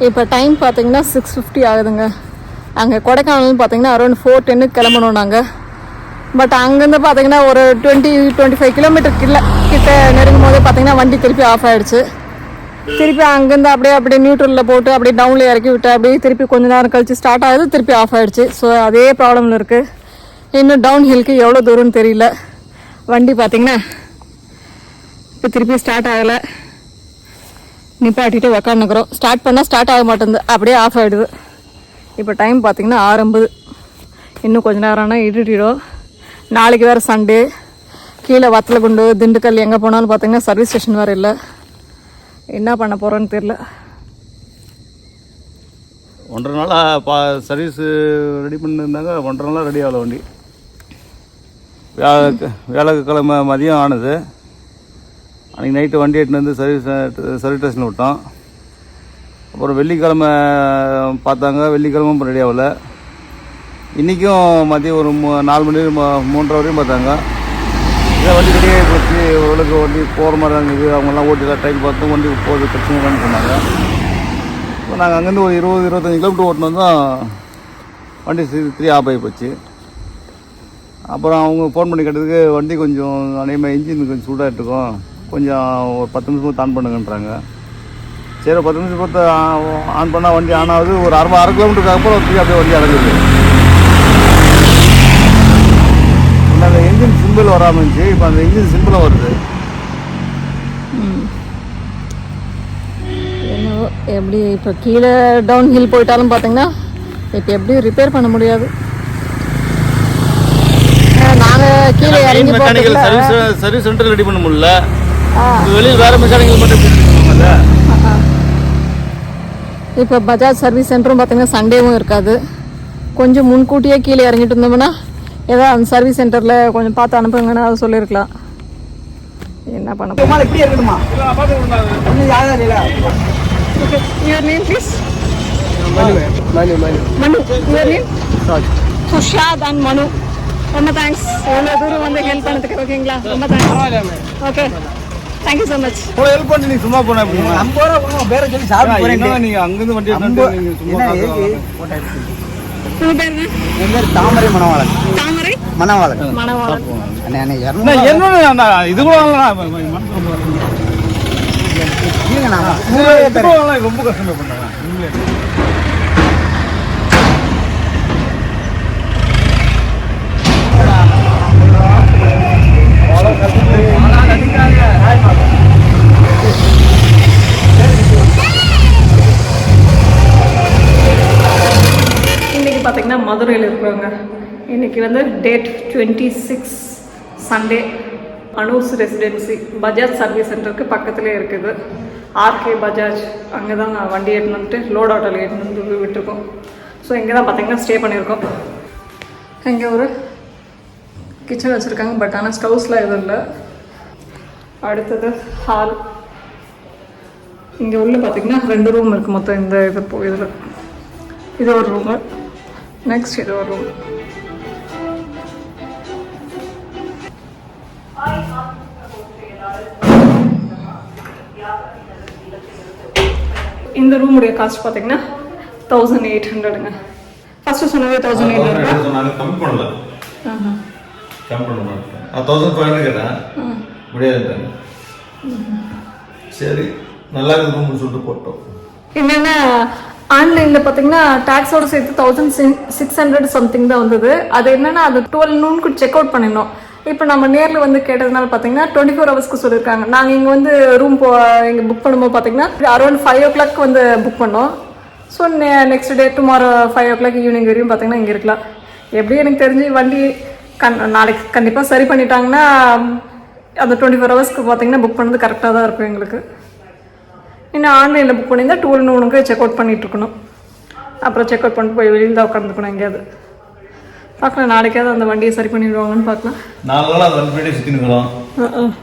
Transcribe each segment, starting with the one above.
இப்போ டைம் பார்த்தீங்கன்னா 6:50 ஆகுதுங்க. அங்கே கொடைக்கானல்னு பார்த்தீங்கன்னா அரௌண்ட் 4:10 கிளம்பணும் நாங்கள். பட் அங்கேருந்து பார்த்தீங்கன்னா ஒரு 20-25 கிலோமீட்டர் கிட்ட நெருங்கும் போதே பார்த்தீங்கன்னா வண்டி திருப்பி ஆஃப் ஆகிடுச்சு. திருப்பி அங்கேருந்து அப்படியே நியூட்ரலில் போட்டு அப்படியே டவுனில் இறக்கி விட்டு அப்படியே திருப்பி கொஞ்சம் நேரம் கழிச்சு ஸ்டார்ட் ஆகுது, திருப்பி ஆஃப் ஆகிடுச்சு. ஸோ அதே ப்ராப்ளமில் இருக்குது. இன்னும் டவுன் ஹில்க்கு எவ்வளோ தூரம்னு தெரியல. வண்டி பார்த்திங்கன்னா இப்போ திருப்பி ஸ்டார்ட் ஆகலை. நிப்பாட்டிட்டு உக்காந்துக்கிறோம். ஸ்டார்ட் பண்ணால் ஸ்டார்ட் ஆக மாட்டேங்குது, அப்படியே ஆஃப் ஆகிடுது. இப்போ டைம் பார்த்திங்கன்னா 6:50. இன்னும் கொஞ்சம் நேரம்னா இருட்டிடும். நாளைக்கு வேறு சண்டே. கீழே வத்தலகுண்டு திண்டுக்கல் எங்கே போனாலும் பார்த்திங்கன்னா சர்வீஸ் ஸ்டேஷன் வேறு இல்லை. என்ன பண்ண போகிறோன்னு தெரில. 1.5 நாளாக சர்வீஸு ரெடி பண்ணியிருந்தாங்க. 1.5 நாளாக ரெடி ஆகலை வண்டி. வியாழக்கிழமை மதியம் ஆனது. அன்றைக்கி நைட்டு வண்டி எடுத்துன்னு வந்து சர்வீஸ் ஸ்டேஷனில் விட்டோம். அப்புறம் வெள்ளிக்கிழமை பார்த்தாங்க, வெள்ளிக்கிழமை ரெடி ஆகலை. இன்றைக்கும் மதியம் ஒரு 4 மணி 3:30 வரையும் பார்த்தாங்க. இதை வண்டி ரெடியாக போச்சு, ஓரளவுக்கு வண்டி போகிற மாதிரி தான் இருக்குது. அவங்கெல்லாம் ஓட்டிலாம் டைம் பார்த்து வண்டி போகுது, பிரச்சனை இல்லைன்னு சொன்னாங்க. இப்போ நாங்கள் அங்கேருந்து ஒரு 20-25 கிலோமீட்டர் ஓட்டினோம் தான் வண்டி 3 ஆஃப் ஆகி போச்சு. அப்புறம் அவங்க ஃபோன் பண்ணி கேட்டதுக்கு வண்டி கொஞ்சம் அநேகமாக இன்ஜின் கொஞ்சம் சூடாக இருக்கும், கொஞ்சம் ஒரு 10 நிமிஷம் ஆன் பண்ணுங்கன்றாங்க. சரி 10 நிமிஷம் பொறுத்து ஆன் பண்ணால் வண்டி ஆன் ஆகுது. ஒரு அரை கிலோமீட்டருக்கு அப்புறம் அப்படியே வண்டி அடைஞ்சிது. அந்த இன்ஜின் சிம்பிள் வராமல் இருந்துச்சு, இப்போ அந்த இன்ஜின் சிம்பிளாக வருது. என்னவோ எப்படி இப்போ கீழே டவுன் ஹில் போயிட்டாலும் பார்த்தீங்கன்னா இப்போ எப்படி ரிப்பேர் பண்ண முடியாது. நாங்கள் கீழே இறங்கி சர்வீஸ் சென்டர் ரெடி பண்ண முடியல. வெளியில் வேறு மெக்கானிக்கல் மட்டும். இப்போ பஜாஜ் சர்வீஸ் சென்டரும் பார்த்தீங்கன்னா சண்டேவும் இருக்காது. கொஞ்சம் முன்கூட்டியே கீழே இறங்கிட்டு இருந்தோம்னா ஏதோ அந்த சர்வீஸ் சென்டரில் கொஞ்சம் பார்த்து அனுப்புங்கன்னு அதை சொல்லியிருக்கலாம். என்ன பண்ண இப்படி இருக்கணுமா? Okay, your name please? Manu. Your name? Sushad and Manu. ரொம்ப தேங்க்ஸ். எவ்வளோ தூரம் வந்து ஹெல்ப் பண்ணதுக்கு. ஓகேங்களா, ரொம்ப thanks. Okay, thank you so much. Help பண்ணி நீங்கள் சும்மா போன அப்படின்னா வேற சொல்லி சாப்பிட்டு போகிறேன். நீங்கள் அங்கேருந்து வண்டி சும்மா உங்கள் பேர் என்ன? என் பேர் தாமரை மணவாளன். தாமரை மணவாளன். இது கூட ரொம்ப கஷ்டமே பண்ணாங்க. இன்றைக்கி பார்த்தீங்கன்னா மதுரையில் இருக்கிறவங்க. இன்றைக்கி வந்து date 26 Sunday. Anu's residency Bajaj service சென்டருக்கு பக்கத்துலேயே இருக்குது. ஆர்கே பஜாஜ். அங்கே தான் நான் வண்டி எடுத்துன்னு வந்துட்டு லோட் ஆட்டோவில் எடுத்துன்னு வந்து விட்டுருக்கோம். ஸோ இங்கே தான் பார்த்தீங்கன்னா ஸ்டே பண்ணியிருக்கோம். இங்கே ஒரு கிச்சன் வச்சுருக்காங்க, பட் ஆனால் ஸ்டவ்ஸ்லாம் எதுவும் இல்லை. அடுத்தது ஹால். இங்கே உள்ள பார்த்தீங்கன்னா 2 ரூம் இருக்குது மொத்தம். இந்த இதில் இது ஒரு ரூமு, நெக்ஸ்ட் இது ஒரு ரூம். இந்த ரூமுடைய காஸ்ட் பார்த்தீங்கன்னா 1800ங்க. ஃபர்ஸ்ட் சொன்னது 1800 சொன்னாங்க. கம்மி பண்ணல. கம்மி பண்ண மாட்டேன். 1500 கேட்டேன், முடியாது. சரி, நல்லா இருக்கு ரூம்னு சொல்லிட்டு போட்டோம். என்னென்னா ஆன்லைனில் பார்த்தீங்கன்னா டேக்ஸோடு சேர்த்து 1600 சம்திங் தான் வந்தது. அது என்னென்னா அது 12 noon செக் அவுட் பண்ணிடணும். இப்போ நம்ம நேரில் வந்து கேட்டதுனால பார்த்தீங்கன்னா 24 hours சொல்லியிருக்காங்க. நாங்கள் இங்கே வந்து ரூம் இங்கே புக் பண்ணும்போது பார்த்தீங்கன்னா அரௌண்ட் 5 o'clock வந்து புக் பண்ணோம். So next day tomorrow 5 o'clock evening வரையும் பார்த்தீங்கன்னா இங்கே இருக்கலாம். எப்படி எனக்கு தெரிஞ்சு வண்டி நாளைக்கு கண்டிப்பாக சரி பண்ணிட்டாங்கன்னா அந்த 24 hours பார்த்தீங்கன்னா புக் பண்ணது கரெக்டாக தான் இருக்கும் எங்களுக்கு. இன்னும் ஆன்லைனில் புக் பண்ணியிருந்தால் 12 noon செக் அவுட் பண்ணிகிட்ருக்கணும். அப்புறம் செக் அவுட் பண்ணிட்டு போய் வெளியில் தான் உட்காந்துக்கணும் எங்கேயாவது. பார்க்கலாம், நாளைக்காவது அந்த வண்டியை சரி பண்ணிடுவாங்கன்னு பார்க்கலாம். 4 நாள் அந்த வண்டி சுற்றி நிற்கிறோம்.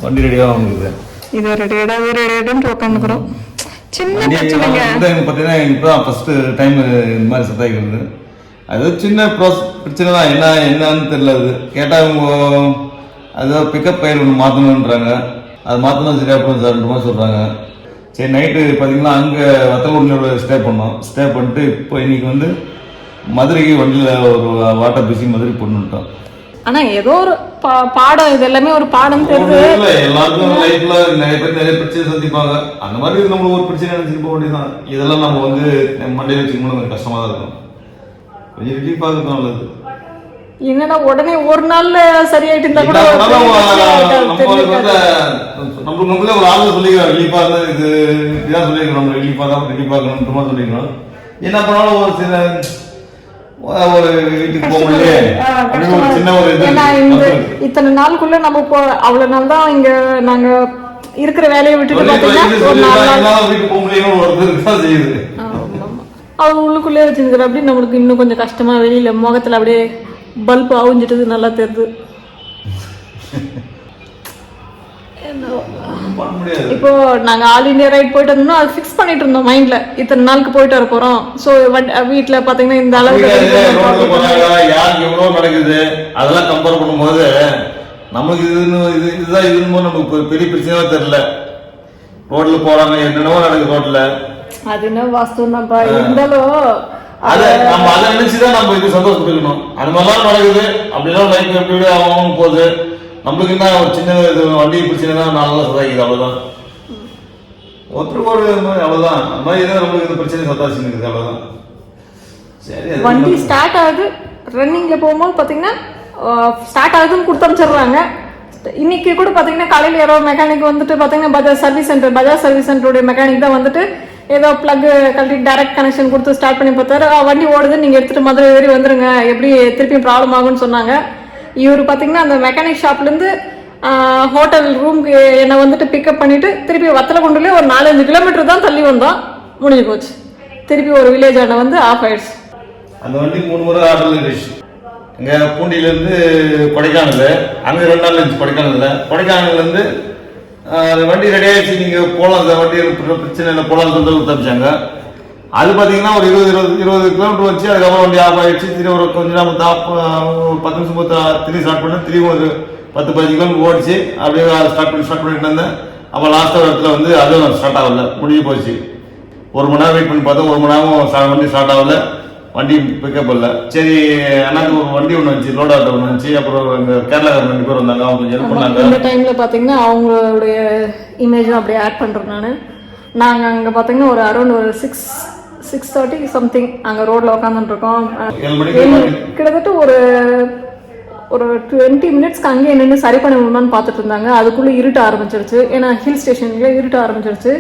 வண்டி ரெடியாக வாங்குது. இது ரெடியாகிட்டு உட்காந்துக்கிறோம். சின்ன பிரச்சனைங்க. பார்த்தீங்கன்னா இப்போ தான் ஃபஸ்ட்டு டைம் இந்த மாதிரி சத்தாய்க்கிறது. அது சின்ன பிரச்சனை தான். என்னன்னு தெரியல. அது கேட்டால் அது பிக்கப் பயிர் ஒன்று மாற்றணுன்றாங்க. அது மாற்றணும் சரியாக போகும் சார்ன்ற மாதிரி சொல்கிறாங்க. சரி நைட்டு பார்த்தீங்கன்னா அங்கே வத்தலூர்ல ஸ்டே பண்ணோம். ஸ்டே பண்ணிட்டு இப்போ இன்னைக்கு வந்து மதுரைக்கு வண்டியில் ஒரு வாட்டர் பிசி மதுரைக்கு பொண்ணுட்டோம். ஆனா ஏதோ ஒரு பாடம், இது எல்லாமே ஒரு பாடம் தெரியுது. எல்லாருக்கும் லைஃப்ல நிறைய பேர் நிறைய பிரச்சனை சந்திப்பாங்க. அந்த மாதிரி நம்மளுக்கு ஒரு பிரச்சனை நினைச்சிட்டு போக வேண்டியதான். இதெல்லாம் நம்ம வந்து மண்டையில வச்சுக்கணும், கொஞ்சம் கஷ்டமா தான் இருக்கும். கொஞ்சம் ரிலீஃபாக இருக்கும். நல்லது. என்னன்னா உடனே ஒரு நாள்ல சரியாயிட்டு இருந்தா கூட நம்மளுக்கு நம்மளே ஒரு ஆள் சொல்லிக்கிறோம், ரிலீஃபா இருந்தா இது இதான் சொல்லிக்கிறோம், நம்ம ரிலீஃபா தான் ரிலீஃபா இருக்கணும் சொல்லிக்கிறோம். என்ன பண்ணாலும் ஒரு சில ஒரு வீட்டுக்கு போக முடியல சின்ன ஒரு இத்தனை நாளுக்குள்ள நம்ம அவ்வளவு நாள் தான் இங்க நாங்க இருக்கிற வேலையை விட்டுட்டு பாத்தீங்கன்னா வீட்டுக்கு போக முடியும் ஒருத்தர் செய்யுது. அவங்க உள்ளுக்குள்ளே வச்சிருக்கிற அப்படி நம்மளுக்கு இன்னும் கொஞ்சம் கஷ்டமா, வெளியில முகத்துல அப்படியே பல்ப் அவிஞ்சிட்டது நல்லா தெரியுது. இப்போ நாங்க ஆல் இந்தியா ரைட் போயிட்டு இருந்தோம், அது ஃபிக்ஸ் பண்ணிட்டு இருந்தோம் மைண்ட்ல, இத்தனை நாளுக்கு போயிட்டு வர போறோம். சோ வீட்டுல பாத்தீங்கன்னா இந்த அளவுக்கு யாருக்கு எவ்வளவு நடக்குது அதெல்லாம் கம்பேர் பண்ணும்போது நமக்கு இதுதான் இதுன்னு நமக்கு பெரிய பிரச்சனையா தெரியல. ரோட்ல போறாங்க, என்னென்னவோ நடக்குது ரோட்ல. அது என்ன வாஸ்தவம் தான்ப்பா இருந்தாலும் நம்ம அதை நினைச்சுதான் நம்ம இது சந்தோஷப்பட்டுக்கணும். அது மாதிரிலாம் நடக்குது அப்படிலாம் லைஃப் எப்படி அவங்க போகுது. நம்மளுக்கு என்ன ஒரு சின்ன வண்டி பிரச்சனை தான் நல்லா சதாய்க்குது, அவ்வளவுதான். ஒருத்தருக்கு ஒரு அவ்வளவுதான். அந்த மாதிரி தான் நம்மளுக்கு இந்த பிரச்சனை சத்தாச்சு இருக்குது, அவ்வளவுதான். சரி, வண்டி ஸ்டார்ட் ஆகுது, ரன்னிங்ல போகும்போது பாத்தீங்கன்னா ஸ்டார்ட் ஆகுதுன்னு கொடுத்து அனுப்பிச்சிடுறாங்க. இன்னைக்கு கூட பாத்தீங்கன்னா காலையில யாரோ மெக்கானிக் வந்துட்டு பாத்தீங்கன்னா பஜாஜ் சர்வீஸ் சென்டருடைய மெக்கானிக் தான் வந்துட்டு ஏதோ பிளக் கழட்டி டைரக்ட் கனெக்ஷன் கொடுத்து ஸ்டார்ட் பண்ணி பார்த்தாரு. வண்டி ஓடுது, நீங்க எடுத்துட்டு மதுரை ஏறி வந்துருங்க, எப்படி திருப்பி ப்ராப்ளம் ஆகும்னு சொன்னாங்க. இவர் பாத்தீங்கன்னா அந்த மெக்கானிக் ஷாப்ல இருந்து ஹோட்டல் ரூம்க்கு என்னை வந்துட்டு பிக்கப் பண்ணிட்டு திருப்பி வத்தலகுண்டுல ஒரு 4-5 கிலோமீட்டர் தான் தள்ளி வந்தோம். முடிஞ்சு போச்சு. திருப்பி ஒரு வில்லேஜ் ஆன வந்து ஆஃப் ஆயிடுச்சு. அந்த வண்டி 3 முறை ஆர்டர் இருந்துச்சு. இங்க பூண்டியில இருந்து கொடைக்கானல், அங்க 2 நாள் இருந்துச்சு கொடைக்கானல்ல இருந்து வண்டி ரெடி ஆயிடுச்சு, நீங்க போலாம், அந்த வண்டி பிரச்சனை இல்லை போலாம் சொல்லிட்டு தப்பிச்சாங்க. அது பாத்தீங்கன்னா ஒரு 20 கிலோமீட்டர் வச்சு அதுக்கப்புறம் வண்டி ஆஃப் ஆயிடுச்சு. திரும்பி ஒரு கொஞ்சம் நேரம் 10 நிமிஷம் திரும்பி ஸ்டார்ட் பண்ண, திரும்பி ஒரு 10-15 கிலோமீட்டர் ஓடிச்சு. அப்படியே ஸ்டார்ட் பண்ணிட்டு இருந்தேன். அப்போ லாஸ்ட் ஒரு இடத்துல வந்து அதுவும் ஸ்டார்ட் ஆகல, முடிஞ்சு போச்சு. 1 மணி நேரம் வெயிட் பண்ணி பார்த்தா 1 மணி நேரம் வண்டி ஸ்டார்ட் ஆகல, வண்டி பிக்கப் இல்லை. சரி அண்ணாக்கு ஒரு வண்டி ஒன்று வந்துச்சு, லோட் ஆட்டோ ஒன்று வந்துச்சு. அப்புறம் எங்க கேரளாக்காரங்க 2 பேர் வந்தாங்க, அவங்க கொஞ்சம் ஹெல்ப் பண்ணாங்க. இந்த டைம்ல பாத்தீங்கன்னா அவங்களுடைய இமேஜும் அப்படியே ஆட் பண்றேன். நாங்க அங்க பாத்தீங்கன்னா ஒரு அரௌண்ட் ஒரு 6:30 சம்திங் அங்க ரோட்ல உட்காந்துட்டு இருக்கோம். கிட்டத்தட்ட ஒரு 20 மினிட்ஸ்க்கு அங்கேயே நின்று சரி பண்ண முடியுமான்னு பார்த்துட்டு இருந்தாங்க. அதுக்குள்ள இருட்ட ஆரம்பிச்சிருச்சு, ஏன்னா ஹில் ஸ்டேஷன்ல இருட்ட ஆரம்பிச்சிருச்சு.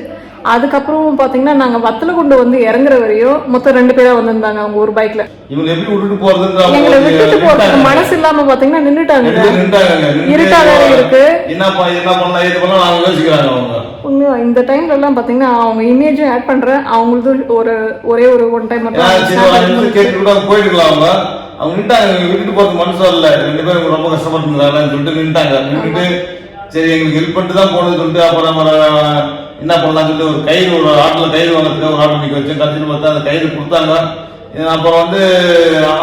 அதுக்கப்புறம் பாத்தீங்கன்னா நாங்க வத்தலகுண்டு வந்து இறங்குற வரையும் மொத்தம் 2 பேரா வந்திருந்தாங்க. அவங்க ஒரு பைக்ல இவங்க எப்படி விட்டுட்டு போறது, எங்களை விட்டுட்டு போறதுக்கு மனசு இல்லாம பாத்தீங்கன்னா நின்னுட்டாங்க. இருட்டா வேற இருக்கு, என்ன பண்ணலாம் இது பண்ணலாம் அவங்க யோசிக்கிறாங்க. அவங்க உண்மையா இந்த டைம்ல எல்லாம் பாத்தீங்கன்னா அவங்க இமேஜும் ஆட் பண்றேன். அவங்களுக்கு ஒரே ஒரு ஒன் டைம் கேட்டு போயிட்டுக்கலாம். அவங்க நின்ட்டாங்க, விட்டுட்டு போறது மனசு வரல. 2 பேரும் ரொம்ப கஷ்டப்பட்டுருந்தாங்கன்னு சொல்லிட்டு நின்ட்டாங்க. சரி எங்களுக்கு ஹெல்ப் பண்ணிட்டு தான் போனது சொல்லிட்டு அப்புறம் என்ன பண்ணலாம் சொல்லிட்டு ஒரு கயிறு, ஒரு ஆட்டில் கயிறு வாங்கிறதுக்கு ஒரு ஆட்டோ நிற்க வச்சு கடைசின்னு பார்த்தா அந்த கயிறு கொடுத்தாங்க. அப்புறம் வந்து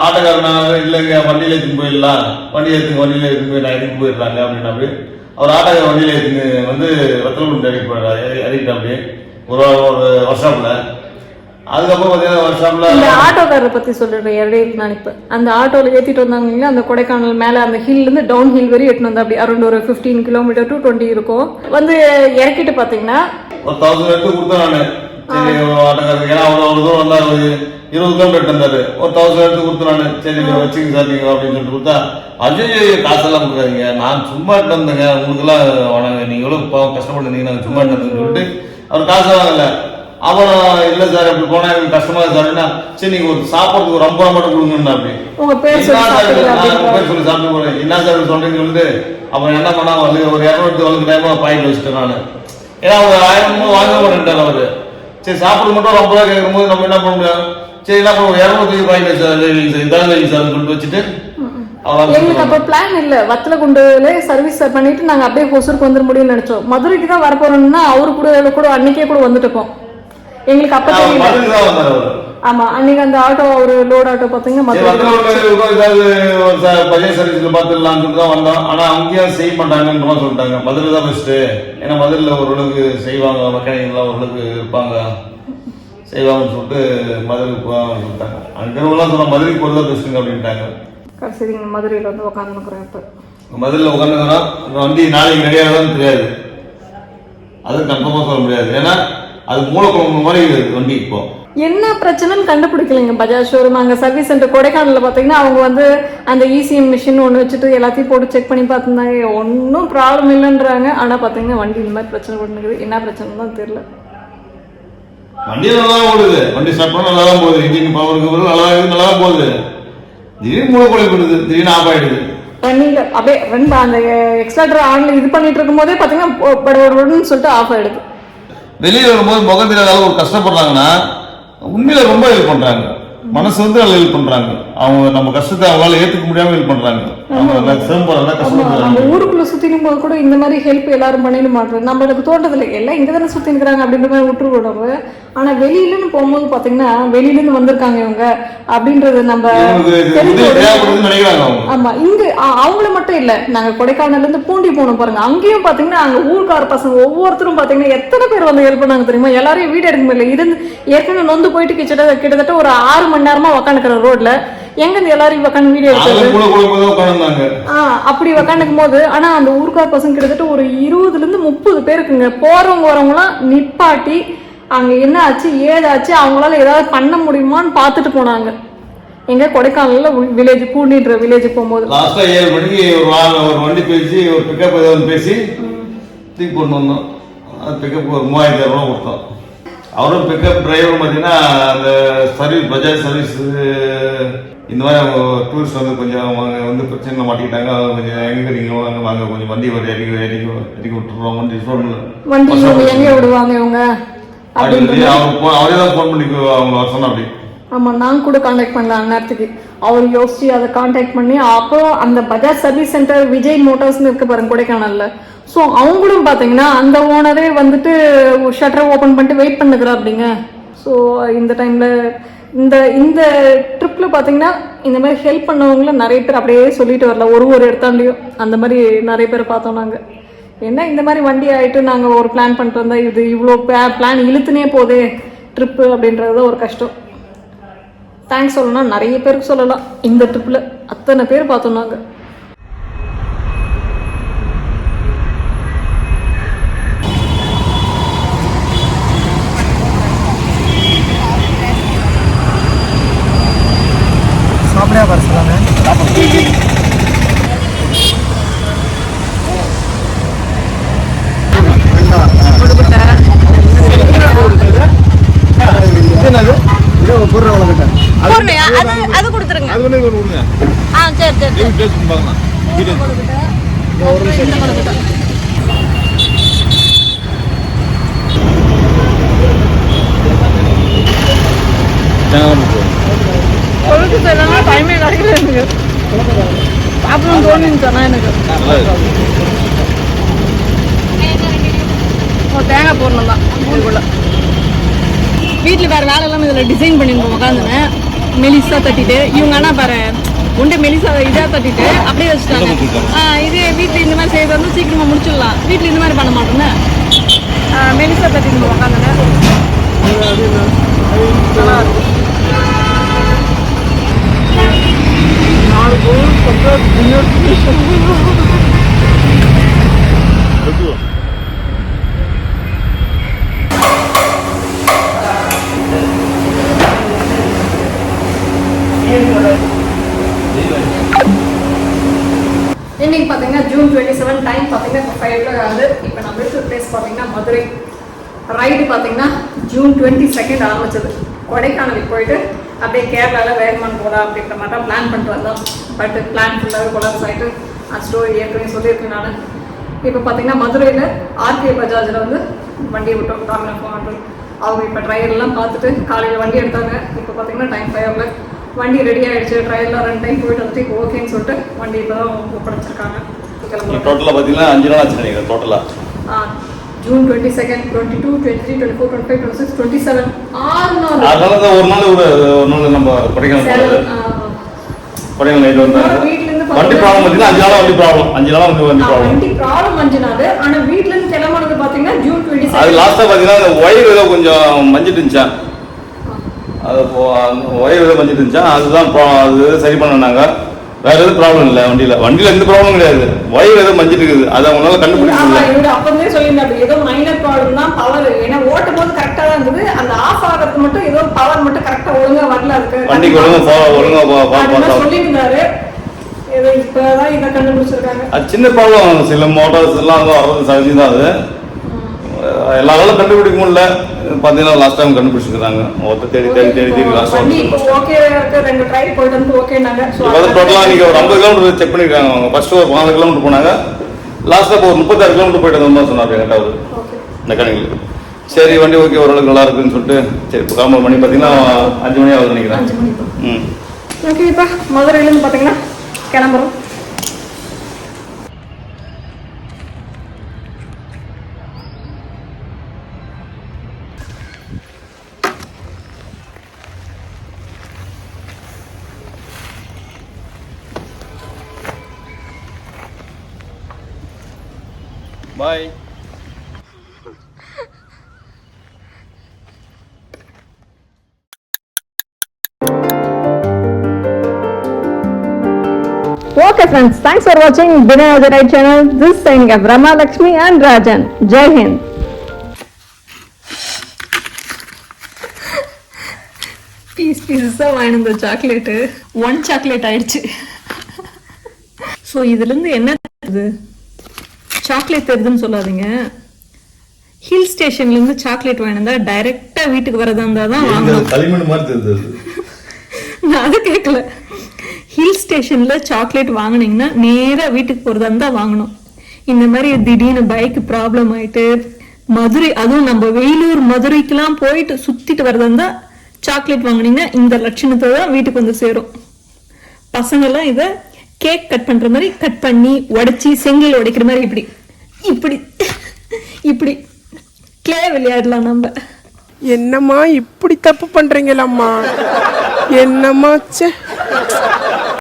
ஆட்டோக்காரனால இல்லைங்க வண்டியில எடுத்துன்னு போயிடலாம், வண்டியில எடுத்துன்னு போய் நான் எடுத்து போயிடுறாங்க அப்படின்னு. அப்படி அவர் ஆட்டோக்கார வண்டியில எடுத்துன்னு வந்து வத்தலகுண்டு அடிக்கிட்டாப்படி ஒரு ஒர்க் ஷாப்ல. அதுக்கப்புறம் பார்த்தீங்கன்னா ஒர்க் ஷாப்ல இந்த ஆட்டோக்காரரை பத்தி சொல்லிடுறேன். இடையில நினைப்பேன், அந்த ஆட்டோல ஏத்திட்டு வந்தாங்க அந்த கொடைக்கானல் மேல அந்த ஹில்ல இருந்து டவுன் ஹில் வரை எட்டுன்னு வந்தா அப்படி அரௌண்ட் ஒரு 15 கிலோமீட்டர் to 20 இருக்கும். வந்து இறக்கிட்டு பாத்தீங்கன்னா ஒரு 1000 எடுத்து கொடுத்தேன் நானு. சரி ஆட்டோக்காரருக்கு, ஏன்னா அவ்வளவு தூரம் வந்தா 20 கிலோமீட்டர் இருந்தாரு. ஒரு 1000 எடுத்து கொடுத்தேன் நானு. சரி வச்சுங்க சார் நீங்க அப்படின்னு சொல்லிட்டு கொடுத்தா, அஜய் காசெல்லாம் கொடுக்காதீங்க, நான் சும்மா இருந்தேங்க, உங்களுக்கு எல்லாம் வணங்க, நீங்க எவ்வளவு கஷ்டப்பட்டு நாங்க சும்மா இருந்தேன்னு சொல்லிட்டு அவர் காசு வாங்கல. அப்புறம் இல்ல சார் அப்படி போனா எனக்கு கஷ்டமா சார்னா, சரி நீங்க ஒரு சாப்பிட்றதுக்கு ஒரு 50 மட்டும் கொடுங்கன்னு. அப்படி பேர் சொல்லி சாப்பிட்டு போறேன், என்ன சார் சொல்றீங்கன்னு சொல்லிட்டு அப்புறம் என்ன பண்ணா ஒரு 200 வளர்க்கு டைமா பாயிண்ட் வச்சுட்டேன் நான். ஏன்னா ஒரு 1000 வாங்க மாட்டேன்ட்டார் அவரு. சரி சாப்பிட மட்டும் 50 ரூபா கேட்கும் போது நம்ம என்ன பண்ண முடியும். சரி என்ன பண்ணுவோம், 200 பாயிண்ட் வச்சு சார் இதான் சார் சொல்லிட்டு வச்சுட்டு எங்களுக்கு அப்ப பிளான் இல்ல. வத்தலகுண்டுல சர்வீஸ் பண்ணிட்டு நாங்க அப்படியே ஹொசூருக்கு வந்துட முடியும்னு நினைச்சோம். மதுரைக்கு தான் வரப்போறோம்னா அவரு கூட அன்னைக்கே கூட வந்துட்டு போம். எங்களுக்கு அப்ப தெரியல. ஆமா அன்னைக்கு அந்த ஆட்டோ ஒரு லோட் ஆட்டோ பாத்தீங்கன்னா ஏதாவது பஜாஜ் சர்வீஸ்ல பாத்துடலாம்னு தான் வந்தோம். ஆனா அங்கேயும் செய்ய மாட்டாங்கன்னு சொல்லிட்டாங்க. மதுரை தான் பெஸ்ட். ஏன்னா மதுரையில் ஓரளவுக்கு செய்வாங்க, மெக்கானிக்கெல்லாம் ஓரளவுக்கு இருப்பாங்க, செய்வாங்கன்னு சொல்லிட்டு மதுரைக்கு போவாங்கன்னு சொல்லிட்டாங்க. அங்கெல்லாம் சொன்னா மதுரைக்கு போறதா பெஸ்ட்டுங்க அப்படின்ட்டாங்க. கடைசி மதுரையில் வந்து உட்காந்துருக்குறேன். இப்போ மதுரையில் உட்காந்துக்கிறோம். வண்டி நாளைக்கு ரெடியாகதான் தெரியாது, அது கன்ஃபார்மா சொல்ல முடியாது. ஏன்னா அது மூலக்குழம்பு மாதிரி வண்டி. இப்போ என்ன பிரச்சனைன்னு கண்டுபிடிக்கலைங்க பஜாஜ் ஷோரூம். அங்கே சர்வீஸ் சென்டர் கொடைக்கானலில் பார்த்தீங்கன்னா அவங்க வந்து அந்த இசிஎம் மிஷின் ஒன்று வச்சுட்டு எல்லாத்தையும் போட்டு செக் பண்ணி பார்த்துருந்தாங்க, ஒன்றும் ப்ராப்ளம் இல்லைன்றாங்க. ஆனால் பார்த்தீங்கன்னா வண்டி இந்த மாதிரி பிரச்சனை பண்ணுறது, என்ன பிரச்சனை தான் தெரியல. வண்டி நல்லா தான் ஓடுது, வண்டி ஸ்டார்ட் பண்ண நல்லா தான் போகுது, இன்ஜின் பவர் நல்லா தான் போகுது. திடீர்னு மூலக்குழம்பு போடுது, திடீர்னு ஆஃப் ஆயிடுது. ரன்னிங் அப்படியே ரெண்டு அந்த எக்ஸ்ட்ரா ஆன்ல இது பண்ணிட்டு இருக்கும் போதே பார்த்தீங்கன்னா சொல்லிட்டு ஆஃப் ஆயிடுது. வெளியே வரும்போது முகம் தெரியாத ஒரு கஷ்டப்படுறாங்கன்னா உண்மையில ரொம்ப ஹெல்ப் பண்றாங்க. மனசு வந்து நல்லா ஹெல்ப் பண்றாங்க. அவங்க நம்ம கஷ்டத்தை அவங்களால ஏத்துக்க முடியாம ஹெல்ப் பண்றாங்க. நம்ம ஊருக்குள்ள சுத்தினும் போது கூட இந்த மாதிரி ஹெல்ப் எல்லாரும் பண்ணிட மாட்டோம். நம்மளுக்கு தோட்டத்துல எல்லாம் இங்க தானே சுத்தி இருக்கிறாங்க அப்படின்ற மாதிரி விட்டுருவோம். ஆனா வெளியிலன்னு போகும்போது பாத்தீங்கன்னா வெளியில இருந்து வந்திருக்காங்க இவங்க அப்படின்றது நம்ம ஆமா. இங்க அவங்கள மட்டும் இல்ல, நாங்க கொடைக்கானல்ல இருந்து பூண்டி போனோம் பாருங்க, அங்கேயும் பாத்தீங்கன்னா அங்க ஊர்க்கார பசங்க ஒவ்வொருத்தரும் பாத்தீங்கன்னா எத்தனை பேர் வந்து ஹெல்ப் பண்ணாங்க தெரியுமா. எல்லாரையும் வீடு எடுக்க முடியல, இருந்து ஏற்கனவே நொந்து போயிட்டு கிட்டத்தட்ட ஒரு 6 மணி நேரமா உக்காந்துக்கிற ரோட்ல எங்க இருந்து எல்லாரும் உட்காந்து வீடியோ எடுக்கிறது. அப்படி உக்காந்துக்கும் போது ஆனா அந்த ஊர்க்கார பசங்க கிட்டத்தட்ட ஒரு 20 இருந்து 30 பேருக்குங்க. போறவங்க வரவங்க எல்லாம் நிப்பாட்டி அங்க என்ன ஆச்சு ஏதாச்சு அவங்களால ஏதாவது பண்ண முடியுமான்னு பாத்துட்டு போனாங்க. எங்க கொடைக்கானல்ல வில்லேஜ் பூண்டின்ற வில்லேஜ் போகும்போது லாஸ்டா 7 மணிக்கு ஒரு வண்டி பேசி ஒரு பிக்கப் ஏதாவது பேசி தூக்கி கொண்டு வந்தோம். பிக்கப் ஒரு 3000 ரூபாய் கொடுத்தோம். அவரும் பிக்கப் டிரைவர் பார்த்தீங்கன்னா அந்த சர்வீஸ் பஜாஜ் சர்வீஸ் இந்த மாதிரி அவங்க டூரிஸ்ட் வந்து கொஞ்சம் அவங்க வந்து பிரச்சனை மாட்டிக்கிட்டாங்க. அவங்க கொஞ்சம் எங்க நீங்க வாங்க கொஞ்சம் வண்டி வர இறக்கி விட்டுருவோம், வண்டி எங்க விடுவாங்க இவங்க அவரே தான் ஃபோன் பண்ணி அவங்க சொன்னா அப்படி. ஆமா, நான் கூட கான்டாக்ட் பண்ணல அந்நேரத்துக்கு. அவர் யோசிச்சு அதை கான்டாக்ட் பண்ணி அப்புறம் அந்த பஜாஜ் சர்வீஸ் சென்டர் விஜய் மோட்டார்ஸ்னு இருக்கு பாருங்க கொடைக்கானல்ல. ஸோ அவங்களும் பார்த்தீங்கன்னா அந்த ஓனரே வந்துட்டு ஷட்டரை ஓப்பன் பண்ணிட்டு வெயிட் பண்ணுகிறார் அப்படிங்க. ஸோ இந்த டைம்ல இந்த ட்ரிப்ல பார்த்தீங்கன்னா இந்த மாதிரி ஹெல்ப் பண்ணவங்கள நிறைய பேர் அப்படியே சொல்லிட்டு வரல, ஒரு இடத்தாண்டையும் அந்த மாதிரி நிறைய பேர் பார்த்தோம். நாங்கள் என்ன இந்த மாதிரி வண்டி ஆகிட்டு நாங்கள் ஒரு பிளான் பண்ணிட்டு வந்தால் இது இவ்வளோ பிளான் இழுத்துனே போதே ட்ரிப்பு அப்படின்றது தான் ஒரு கஷ்டம். தேங்க்ஸ் சொல்லணும்னா நிறைய பேருக்கு சொல்லலாம். இந்த ட்ரிப்பில் அத்தனை பேர் பார்த்தோம் நாங்கள். சாப்பிடா வர சொல்லாமே அது கொடுத்துருங்க. டைமே கிடைக்கல எனக்கு, சாப்பிடணும்னு தோணுச்சுன்னா எனக்கு தேங்காய் போடணும் தான் இதுக்குள்ள. வீட்டில் வேறு வேலை எல்லாம் இதில் டிசைன் பண்ணிருக்கோம் உட்காந்துன்னு மெலிசா தட்டிட்டு. இவங்க ஆனால் பாரு உண்டை மெலிசா இதாக தட்டிட்டு அப்படியே வச்சுட்டாங்க. இது வீட்டில் இந்த மாதிரி செய்யறது வந்து சீக்கிரமாக முடிச்சிடலாம். வீட்டில் இந்த மாதிரி பண்ண மாட்டோம்னா மெலிசா தட்டிட்டு உட்காந்துன்னு நல்லா இருக்கும். இன்னைக்கு பார்த்தீங்கன்னா ஜூன் 27, டைம் பார்த்தீங்கன்னா இப்போ 5 ஆகுது. இப்போ நம்ம இருக்கிற பிளேஸ் பார்த்தீங்கன்னா மதுரை. ரைடு பார்த்தீங்கன்னா ஜூன் 22 ஆரம்பிச்சது. கொடைக்கானலுக்கு போயிட்டு அப்படியே கேரளாவில் வேகமான் போகலாம் அப்படின்ற மாதிரி தான் பிளான் பண்ணிட்டு வந்தோம். பட் பிளான் ஃபுல்லாகவே கொலாப்ஸ் ஆகிட்டு அந்த ஸ்டோரி ஏற்கனவே சொல்லியிருக்கேன் நான். இப்போ பார்த்தீங்கன்னா மதுரையில் ஆர்கே பஜாஜில் வந்து வண்டியை விட்டோம். டாமினார் போனாங்க. அவங்க இப்போ ட்ரையர்லாம் பார்த்துட்டு காலையில் வண்டி எடுத்தாங்க. இப்போ பார்த்தீங்கன்னா டைம் 5 வண்டி ரெடி ஆகிடுச்சு. ட்ரையர்லாம் 2 டைம் போயிட்டு வந்துட்டு இப்போ ஓகேன்னு சொல்லிட்டு வண்டி இப்போ தான் ஒப்படைச்சிருக்காங்க. டோட்டலாக பார்த்தீங்கன்னா 5 நாள் ஆச்சு நினைக்கிறேன். டோட்டலாக ஜூன் 22, 22, 23, 24, 25, 26, 27 6 நாள். அதனால தான் ஒரு நாள் நம்ம கொடைக்கானல் நைட் வந்தாங்க. வண்டி ப்ராப்ளம் பார்த்தீங்கன்னா 5 நாளா வண்டி ப்ராப்ளம் 5 நாளா வண்டி ப்ராப்ளம் 5 நாள். ஆனா வீட்ல இருந்து கிளம்புறது பாத்தீங்கன்னா ஜூன் 22. அது லாஸ்டா பாத்தீங்கன்னா அந்த ஒயர் ஏதோ கொஞ்சம் மஞ்சிட்டு இருந்துச்சா, அது ஒயர் ஏதோ மஞ்சிட்டு இருந்துச்சா, அதுதான் அது சரி பண்ணாங்க. வேற எதுவும் ப்ராப்ளம் இல்லை. வண்டியில எந்த ப்ராப்ளம் கிடையாது. ஒயர் ஏதோ மஞ்சிட்டு இருக்குது, அதை அவங்களால கண்டுபிடிக்க முடியல. அப்பவே சொல்லியிருந்தாரு ஏதோ மைனர் ப்ராப்ளம் தான், பவர் ஏன்னா ஓட்டும் போது கரெக்டா தான் இருந்தது, அந்த ஆஃப் ஆகிறது மட்டும் ஏதோ பவர் மட்டும் கரெக்டா ஒழுங்கா வரல. அதுக்கு வண்டிக்கு ஒழுங்கா சொல்லியிருந்தாரு. இப்பதான் இதை கண்டுபிடிச்சிருக்காங்க. அது சின்ன ப்ராப்ளம். சில மோட்டார்ஸ் எல்லாம் வர்றது சகஜம் தான். அது எல்லாராலும் கண்டுபிடிக்க முடியல. பார்த்தீங்கன்னா லாஸ்ட் டைம் கண்டுபிடிச்சிருக்காங்க. ஒருத்தர் தேடி லாஸ்ட் டோட்டலாக நீங்கள் ஒரு 50 கிலோமீட்டர் செக் பண்ணியிருக்காங்க. அவங்க ஃபர்ஸ்ட் ஒரு 4 கிலோமீட்டர் போனாங்க. லாஸ்ட்டாக ஒரு 36 கிலோமீட்டர் போயிட்டு வந்தோம் சொன்னார் என்கிட்ட மெக்கானிக்கல். சரி வண்டி ஓகே ஓரளவுக்கு நல்லா இருக்குன்னு சொல்லிட்டு சரி இப்போ கிளம்புற மணி பார்த்தீங்கன்னா 5 மணி ஆகுது நினைக்கிறேன். ஓகே இப்போ மதுரையிலேருந்து பார்த்தீங்கன்னா கிளம்புறோம். பாய். Okay friends, thanks for watching Dominar channel. This is saying Brahma Lakshmi and Rajan. Jai Hind. பீஸா வாங்கின சாக்லேட்டு 1 சாக்லேட் ஆயிடுச்சு. ஸோ இதுலேருந்து என்ன தெரியுது, சாக்லேட் தெரியுதுன்னு சொல்லாதீங்க. ஹில் ஸ்டேஷன்லேருந்து சாக்லேட் வாங்கினா டைரெக்டாக வீட்டுக்கு வரதா இருந்தால் தான் வாங்கணும். நான் அதை கேட்கல. ஹில் ஸ்டேஷனில் சாக்லேட் வாங்கினீங்கன்னா நேராக வீட்டுக்கு போகிறதா இருந்தால் வாங்கணும். இந்த மாதிரி திடீர்னு பைக்கு ப்ராப்ளம் ஆகிட்டு மதுரை, அதுவும் நம்ம வேலூர் மதுரைக்கெலாம் போயிட்டு சுற்றிட்டு வரதா இருந்தால் சாக்லேட் வாங்கினீங்கன்னா இந்த லட்சணத்தை தான் வீட்டுக்கு வந்து சேரும். பசங்கள்லாம் இதை கேக் கட் பண்ணுற மாதிரி கட் பண்ணி உடைச்சி செங்கல் உடைக்கிற மாதிரி இப்படி இப்படி இப்படி கிளே விளையாடலாம் நம்ம. என்னம்மா இப்படி தப்பு பண்றீங்களம்மா, என்னம்மா.